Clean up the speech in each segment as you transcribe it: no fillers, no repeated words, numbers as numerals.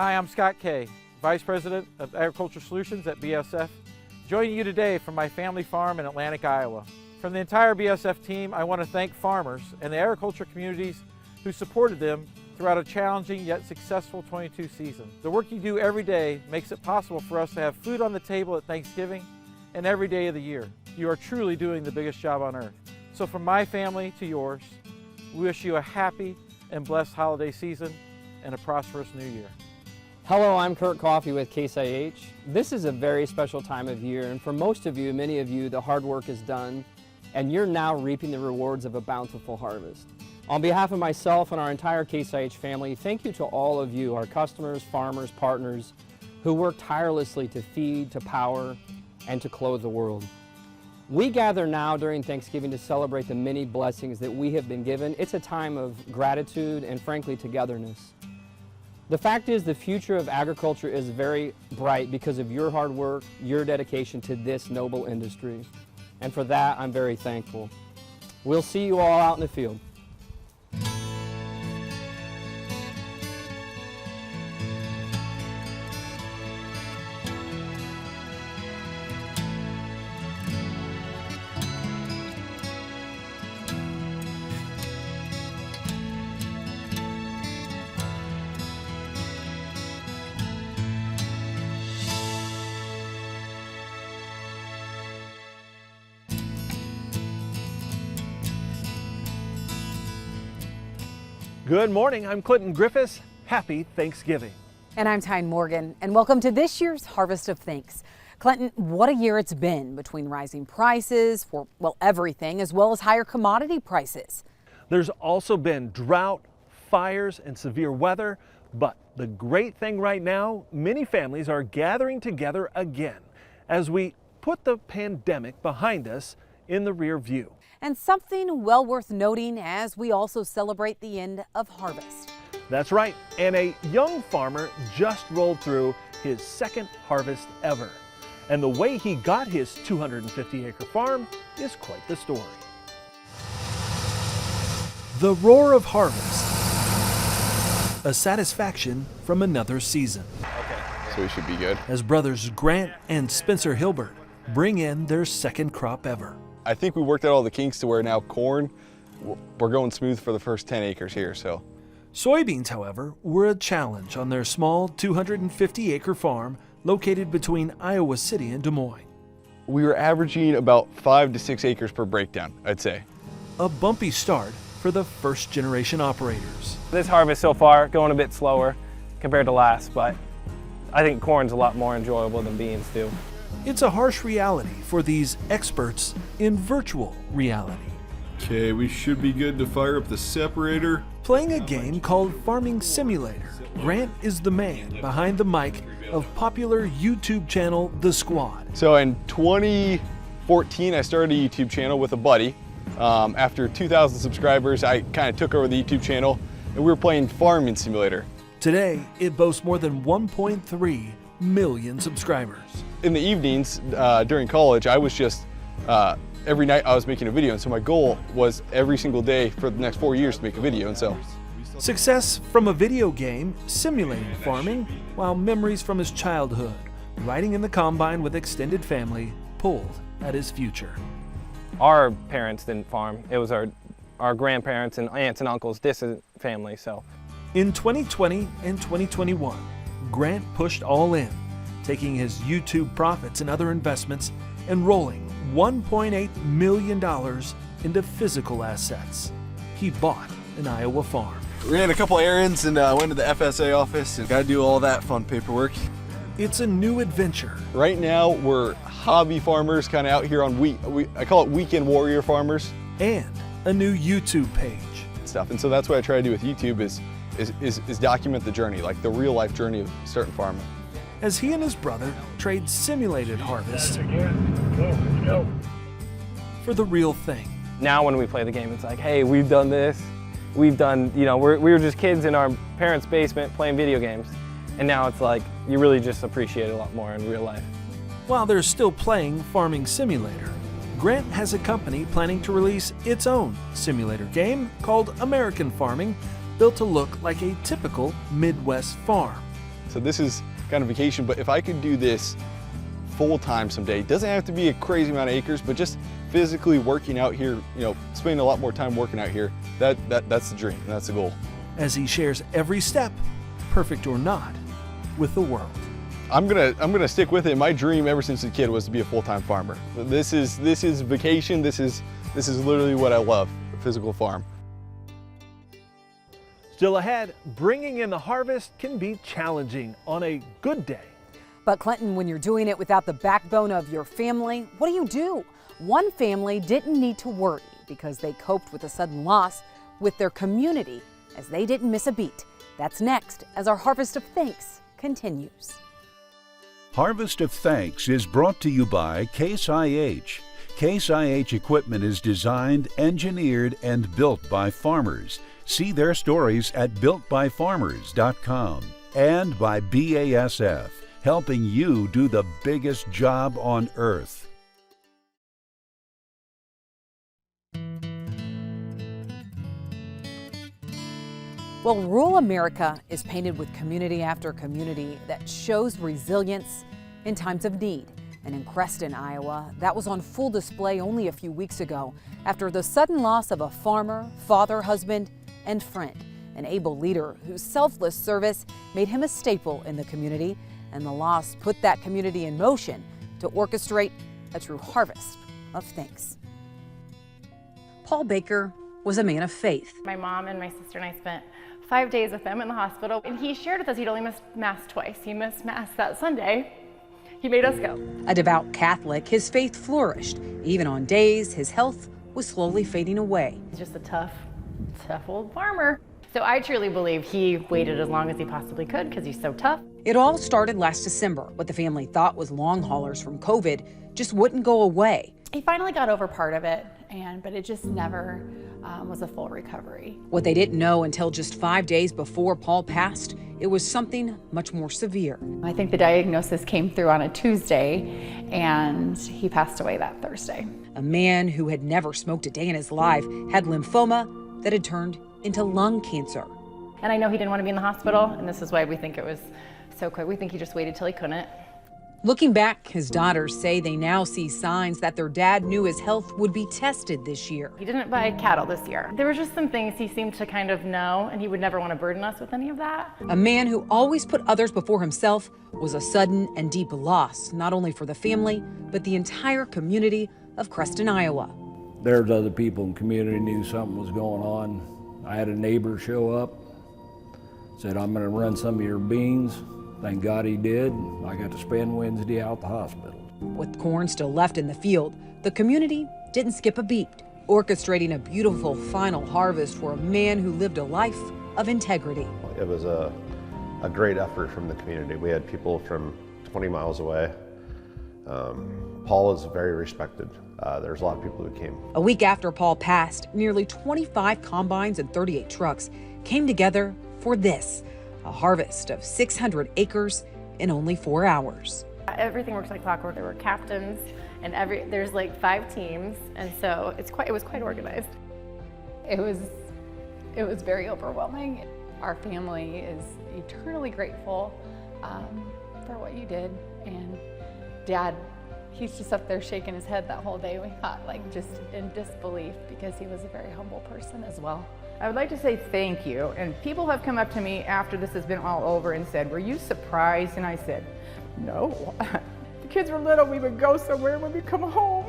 Hi, I'm Scott Kay, Vice President of Agriculture Solutions at BSF, joining you today from my family farm in Atlantic, Iowa. From the entire BSF team, I want to thank farmers and the agriculture communities who supported them throughout a challenging yet successful 22 season. The work you do every day makes it possible for us to have food on the table at Thanksgiving and every day of the year. You are truly doing the biggest job on earth. So from my family to yours, we wish you a happy and blessed holiday season and a prosperous new year. Hello, I'm Kurt Coffey with Case IH. This is a very special time of year, and for most of you, many of you, the hard work is done, and you're now reaping the rewards of a bountiful harvest. On behalf of myself and our entire Case IH family, thank you to all of you, our customers, farmers, partners, who work tirelessly to feed, to power, and to clothe the world. We gather now during Thanksgiving to celebrate the many blessings that we have been given. It's a time of gratitude and, frankly, togetherness. The fact is, the future of agriculture is very bright because of your hard work, your dedication to this noble industry. And for that, I'm very thankful. We'll see you all out in the field. Good morning, I'm Clinton Griffiths. Happy Thanksgiving. And I'm Tyne Morgan, and welcome to this year's Harvest of Thanks. Clinton, what a year it's been between rising prices for, well, everything, as well as higher commodity prices. There's also been drought, fires, and severe weather, but the great thing right now, many families are gathering together again as we put the pandemic behind us in the rear view. And something well worth noting as we also celebrate the end of harvest. That's right, and a young farmer just rolled through his second harvest ever. And the way he got his 250-acre farm is quite the story. The roar of harvest, a satisfaction from another season. So we should be good. As brothers Grant and Spencer Hilbert bring in their second crop ever. I think we worked out all the kinks to where now corn, we're going smooth for the first 10 acres here, so. Soybeans, however, were a challenge on their small 250-acre farm located between Iowa City and Des Moines. We were averaging about 5 to 6 acres per breakdown, I'd say. A bumpy start for the first-generation operators. This harvest so far going a bit slower compared to last, but I think corn's a lot more enjoyable than beans do. It's a harsh reality for these experts in virtual reality. Okay, we should be good to fire up the separator. Playing a game called Farming Simulator, Grant is the man behind the mic of popular YouTube channel The Squad. So in 2014, I started a YouTube channel with a buddy. After 2,000 subscribers, I kind of took over the YouTube channel and we were playing Farming Simulator. Today, it boasts more than 1.3 million subscribers. In the evenings during college, I was just, every night I was making a video, and so my goal was every single day for the next 4 years to make a video, and so. Success from a video game simulating farming, while memories from his childhood, riding in the combine with extended family, pulled at his future. Our parents didn't farm. It was our grandparents and aunts and uncles, distant family, so. In 2020 and 2021, Grant pushed all in, taking his YouTube profits and other investments and rolling $1.8 million into physical assets. He bought an Iowa farm. Ran a couple errands and went to the FSA office and got to do all that fun paperwork. It's a new adventure. Right now, we're hobby farmers kind of out here on I call it weekend warrior farmers. And a new YouTube page. Stuff. And so that's what I try to do with YouTube is document the journey, like the real life journey of starting farming. As he and his brother trade simulated harvest for the real thing. Now when we play the game, it's like, hey, we've done this. We've done, we were just kids in our parents' basement playing video games. And now it's like, you really just appreciate it a lot more in real life. While they're still playing Farming Simulator, Grant has a company planning to release its own simulator game called American Farming, built to look like a typical Midwest farm. So this is kind of vacation, but if I could do this full-time someday, it doesn't have to be a crazy amount of acres, but just physically working out here, you know, spending a lot more time working out here, that's the dream, and that's the goal. As he shares every step, perfect or not, with the world. I'm gonna stick with it. My dream ever since a kid was to be a full-time farmer. This is vacation. This is literally what I love, a physical farm. Still ahead, bringing in the harvest can be challenging on a good day. But Clinton, when you're doing it without the backbone of your family, what do? One family didn't need to worry because they coped with a sudden loss with their community as they didn't miss a beat. That's next as our Harvest of Thanks continues. Harvest of Thanks is brought to you by Case IH. Case IH equipment is designed, engineered, and built by farmers. See their stories at builtbyfarmers.com. And by BASF, helping you do the biggest job on earth. Well, rural America is painted with community after community that shows resilience in times of need. And in Creston, Iowa, that was on full display only a few weeks ago after the sudden loss of a farmer, father, husband, and friend, an able leader whose selfless service made him a staple in the community, and the loss put that community in motion to orchestrate a true harvest of thanks. Paul Baker was a man of faith. My mom and my sister and I spent 5 days with him in the hospital, and he shared with us he'd only missed Mass twice. He missed Mass that Sunday. He made us go. A devout Catholic, his faith flourished. Even on days his health was slowly fading away. He's just a tough old farmer. So I truly believe he waited as long as he possibly could because he's so tough. It all started last December. What the family thought was long haulers from COVID just wouldn't go away. He finally got over part of it, but it just never was a full recovery. What they didn't know until just 5 days before Paul passed, it was something much more severe. I think the diagnosis came through on a Tuesday, and he passed away that Thursday. A man who had never smoked a day in his life had lymphoma that had turned into lung cancer. And I know he didn't want to be in the hospital, and this is why we think it was so quick. We think he just waited till he couldn't. Looking back, his daughters say they now see signs that their dad knew his health would be tested this year. He didn't buy cattle this year. There were just some things he seemed to kind of know, and he would never want to burden us with any of that. A man who always put others before himself was a sudden and deep loss, not only for the family, but the entire community of Creston, Iowa. There's other people in the community knew something was going on. I had a neighbor show up, said, "I'm gonna run some of your beans." Thank God he did. I got to spend Wednesday out the hospital. With corn still left in the field, the community didn't skip a beat, orchestrating a beautiful final harvest for a man who lived a life of integrity. It was a great effort from the community. We had people from 20 miles away. Paul is very respected. There's a lot of people who came. A week after Paul passed, nearly 25 combines and 38 trucks came together for this, a harvest of 600 acres in only 4 hours. Everything works like clockwork. There were captains, and there's like 5 teams, and so it was quite organized. It was very overwhelming. Our family is eternally grateful for what you did, and Dad, he's just up there shaking his head that whole day. We thought, like, just in disbelief, because he was a very humble person as well. I would like to say thank you, and people have come up to me after this has been all over and said, "Were you surprised?" And I said, "No." The kids were little, we would go somewhere when we come home.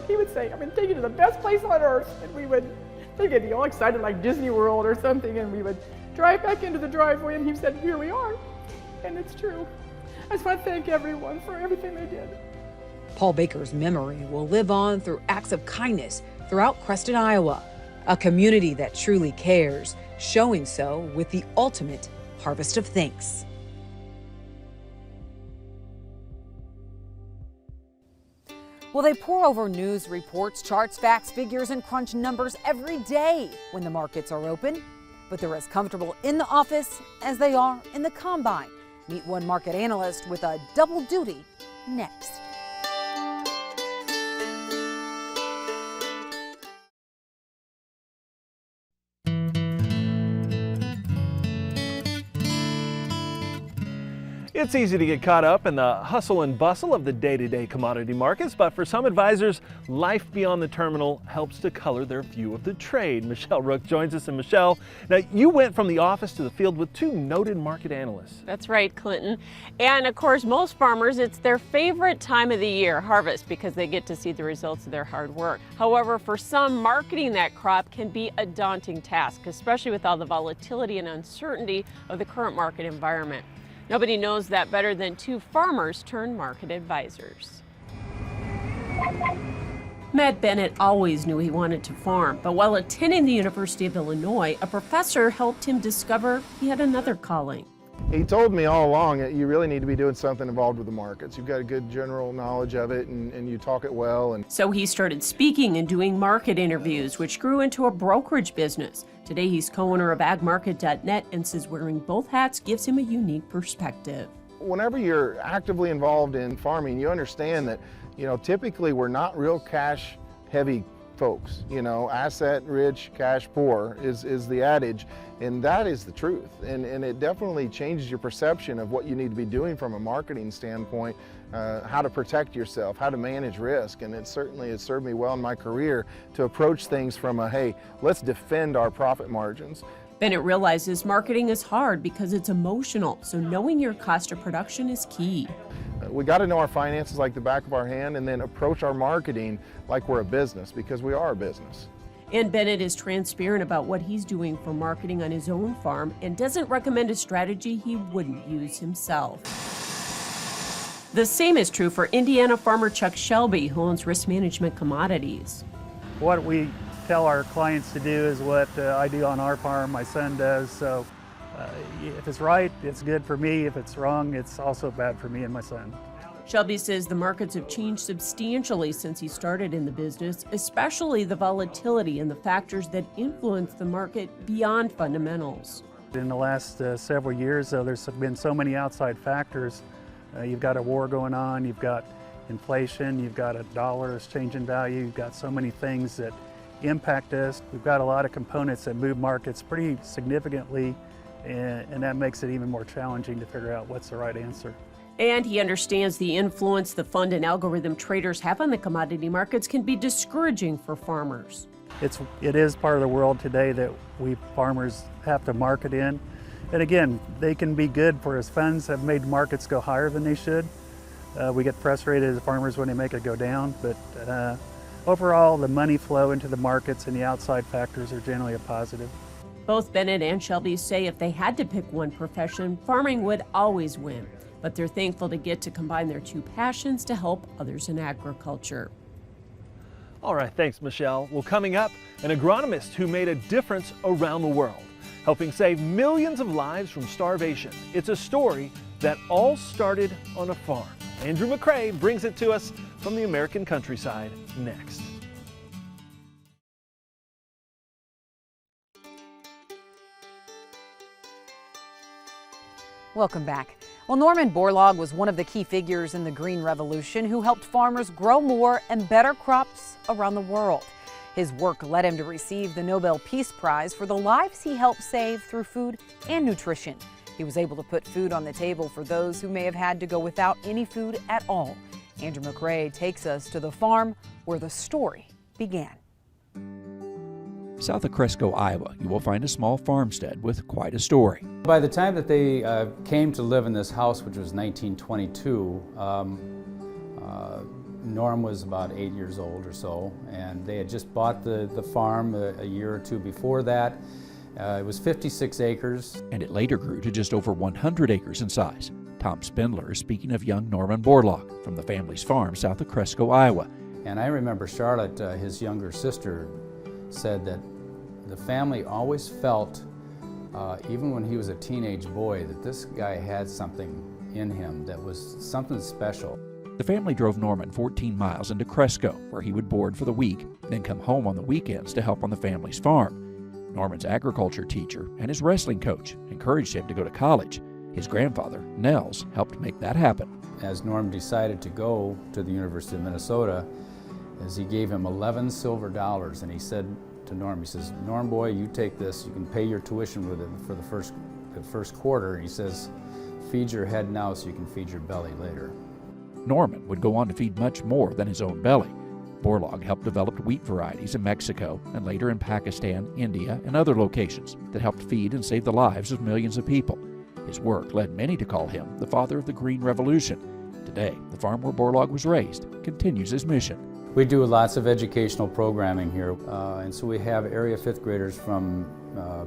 He would say, "I'm going to take you to the best place on earth," and they'd get all excited like Disney World or something, and we would drive back into the driveway, and he said, "Here we are," and it's true. I just want to thank everyone for everything they did. Paul Baker's memory will live on through acts of kindness throughout Creston, Iowa, a community that truly cares, showing so with the ultimate harvest of thanks. Well, they pour over news reports, charts, facts, figures, and crunch numbers every day when the markets are open. But they're as comfortable in the office as they are in the combine. Meet one market analyst with a double duty next. It's easy to get caught up in the hustle and bustle of the day-to-day commodity markets, but for some advisors, life beyond the terminal helps to color their view of the trade. Michelle Rook joins us. And Michelle, now you went from the office to the field with two noted market analysts. That's right, Clinton. And of course, most farmers, it's their favorite time of the year, harvest, because they get to see the results of their hard work. However, for some, marketing that crop can be a daunting task, especially with all the volatility and uncertainty of the current market environment. Nobody knows that better than two farmers turned market advisors. Matt Bennett always knew he wanted to farm, but while attending the University of Illinois, a professor helped him discover he had another calling. He told me all along that you really need to be doing something involved with the markets. You've got a good general knowledge of it and you talk it well. And so he started speaking and doing market interviews, which grew into a brokerage business. Today he's co-owner of agmarket.net and says wearing both hats gives him a unique perspective. Whenever you're actively involved in farming, you understand that, typically we're not real cash heavy folks. Asset rich, cash poor is the adage, and that is the truth. And it definitely changes your perception of what you need to be doing from a marketing standpoint, how to protect yourself, how to manage risk. And it certainly has served me well in my career to approach things from a, hey, let's defend our profit margins. Bennett realizes marketing is hard because it's emotional, so knowing your cost of production is key. We got to know our finances like the back of our hand and then approach our marketing like we're a business, because we are a business. And Bennett is transparent about what he's doing for marketing on his own farm and doesn't recommend a strategy he wouldn't use himself. The same is true for Indiana farmer Chuck Shelby, who owns Risk Management Commodities. What we tell our clients to do is what I do on our farm, my son does. So if it's right, it's good for me. If it's wrong, it's also bad for me and my son. Shelby says the markets have changed substantially since he started in the business, especially the volatility and the factors that influence the market beyond fundamentals. In the last several years, though, there's been so many outside factors. You've got a war going on, you've got inflation, you've got a dollar's change in value, you've got so many things that impact us. We've got a lot of components that move markets pretty significantly, and that makes it even more challenging to figure out what's the right answer. And he understands the influence the fund and algorithm traders have on the commodity markets can be discouraging for farmers. It is part of the world today that we farmers have to market in. And again, they can be good for us. Funds have made markets go higher than they should. We get frustrated as farmers when they make it go down, but overall the money flow into the markets and the outside factors are generally a positive. Both Bennett and Shelby say if they had to pick one profession, farming would always win. But they're thankful to get to combine their two passions to help others in agriculture. All right, thanks, Michelle. Well, coming up, an agronomist who made a difference around the world, helping save millions of lives from starvation. It's a story that all started on a farm. Andrew McCrae brings it to us from the American countryside next. Welcome back. Well, Norman Borlaug was one of the key figures in the Green Revolution who helped farmers grow more and better crops around the world. His work led him to receive the Nobel Peace Prize for the lives he helped save through food and nutrition. He was able to put food on the table for those who may have had to go without any food at all. Andrew McCrae takes us to the farm where the story began. South of Cresco, Iowa, you will find a small farmstead with quite a story. By the time that they came to live in this house, which was 1922, Norm was about 8 years old or so, and they had just bought the farm a year or two before that. It was 56 acres. And it later grew to just over 100 acres in size. Tom Spindler is speaking of young Norman Borlaug from the family's farm south of Cresco, Iowa. And I remember Charlotte, his younger sister, said that the family always felt, even when he was a teenage boy, that this guy had something in him that was something special. The family drove Norman 14 miles into Cresco, where he would board for the week, then come home on the weekends to help on the family's farm. Norman's agriculture teacher and his wrestling coach encouraged him to go to college. His grandfather, Nels, helped make that happen. As Norm decided to go to the University of Minnesota, as he gave him 11 silver dollars, and he said to Norm, he says, "Norm boy, you take this, you can pay your tuition with it for the first quarter." And he says, Feed your head now so you can feed your belly later. Norman would go on to feed much more than his own belly. Borlaug helped develop wheat varieties in Mexico and later in Pakistan, India, and other locations that helped feed and save the lives of millions of people. His work led many to call him the father of the Green Revolution. Today, the farm where Borlaug was raised continues his mission. We do lots of educational programming here, and so we have area 5th graders from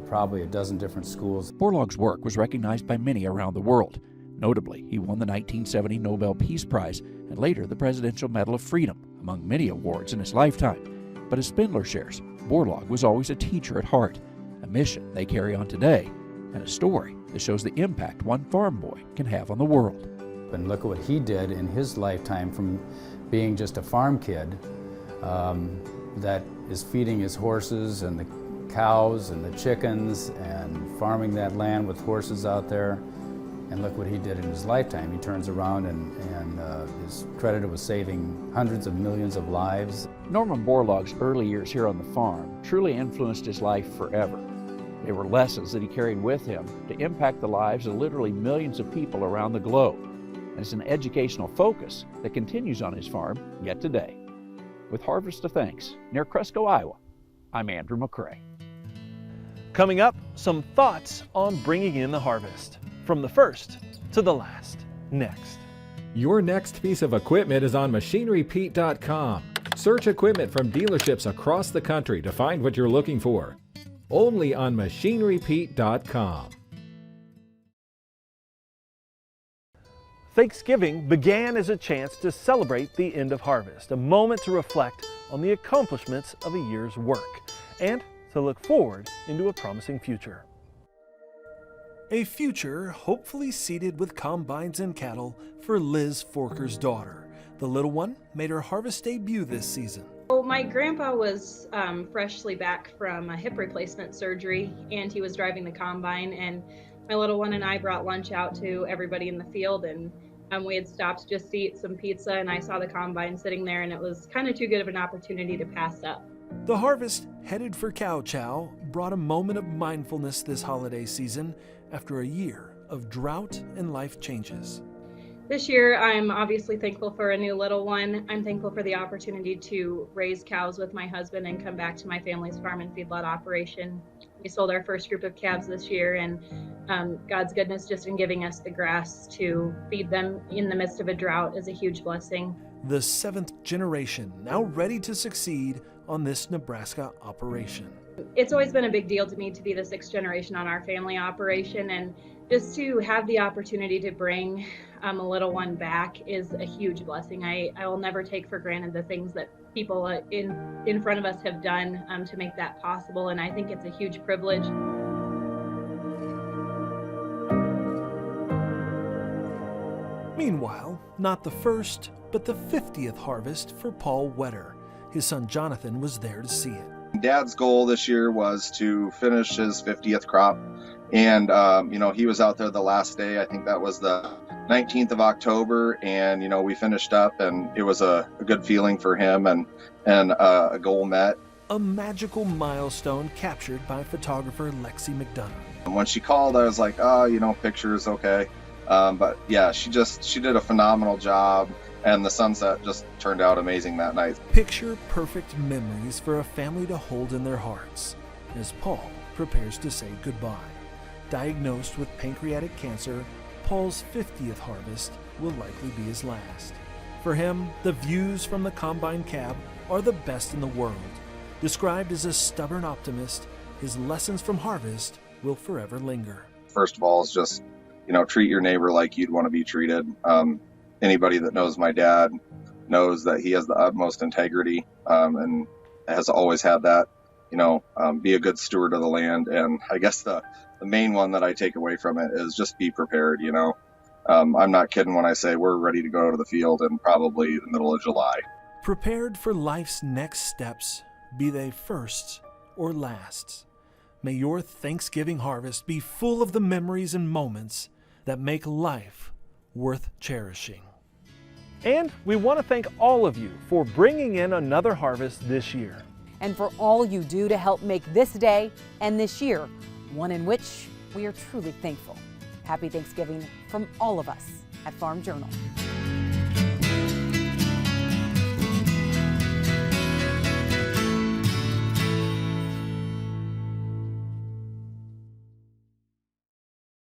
probably a dozen different schools. Borlaug's work was recognized by many around the world. Notably, he won the 1970 Nobel Peace Prize and later the Presidential Medal of Freedom, among many awards in his lifetime. But as Spindler shares, Borlaug was always a teacher at heart, a mission they carry on today, and a story that shows the impact one farm boy can have on the world. And look at what he did in his lifetime from being just a farm kid that is feeding his horses and the cows and the chickens and farming that land with horses out there. And look what he did in his lifetime. He turns around and is credited with saving hundreds of millions of lives. Norman Borlaug's early years here on the farm truly influenced his life forever. They were lessons that he carried with him to impact the lives of literally millions of people around the globe. And it's an educational focus that continues on his farm yet today. With Harvest of Thanks near Cresco, Iowa, I'm Andrew McCrae. Coming up, some thoughts on bringing in the harvest. From the first to the last. Next. Your next piece of equipment is on MachineryPete.com. Search equipment from dealerships across the country to find what you're looking for. Only on MachineryPete.com. Thanksgiving began as a chance to celebrate the end of harvest, a moment to reflect on the accomplishments of a year's work, and to look forward into a promising future. A future hopefully seeded with combines and cattle for Liz Forker's daughter. The little one made her harvest debut this season. Well, my grandpa was freshly back from a hip replacement surgery, and he was driving the combine, and my little one and I brought lunch out to everybody in the field, and we had stopped just to eat some pizza, and I saw the combine sitting there, and it was kind of too good of an opportunity to pass up. The harvest headed for Cow Chow brought a moment of mindfulness this holiday season after a year of drought and life changes. This year, I'm obviously thankful for a new little one. I'm thankful for the opportunity to raise cows with my husband and come back to my family's farm and feedlot operation. We sold our first group of calves this year, and God's goodness just in giving us the grass to feed them in the midst of a drought is a huge blessing. The 7th generation now ready to succeed on this Nebraska operation. It's always been a big deal to me to be the 6th generation on our family operation, and just to have the opportunity to bring a little one back is a huge blessing. I will never take for granted the things that people in front of us have done to make that possible, and I think it's a huge privilege. Meanwhile, not the first, but the 50th harvest for Paul Wetter. His son Jonathan was there to see it. Dad's goal this year was to finish his 50th crop, and he was out there the last day. I think that was the 19th of October, and we finished up, and it was a good feeling for him and a goal met. A magical milestone captured by photographer Lexi McDonough. And when she called, I was like, pictures, okay. But yeah, she did a phenomenal job, and the sunset just turned out amazing that night. Picture perfect memories for a family to hold in their hearts as Paul prepares to say goodbye. Diagnosed with pancreatic cancer, Paul's 50th harvest will likely be his last. For him, the views from the combine cab are the best in the world. Described as a stubborn optimist, his lessons from harvest will forever linger. First of all, is just, treat your neighbor like you'd want to be treated. Anybody that knows my dad knows that he has the utmost integrity and has always had that. Be a good steward of the land. And I guess the main one that I take away from it is just be prepared. I'm not kidding when I say we're ready to go to the field in probably the middle of July. Prepared for life's next steps, be they firsts or lasts. May your Thanksgiving harvest be full of the memories and moments that make life worth cherishing. And we want to thank all of you for bringing in another harvest this year. And for all you do to help make this day and this year one in which we are truly thankful. Happy Thanksgiving from all of us at Farm Journal.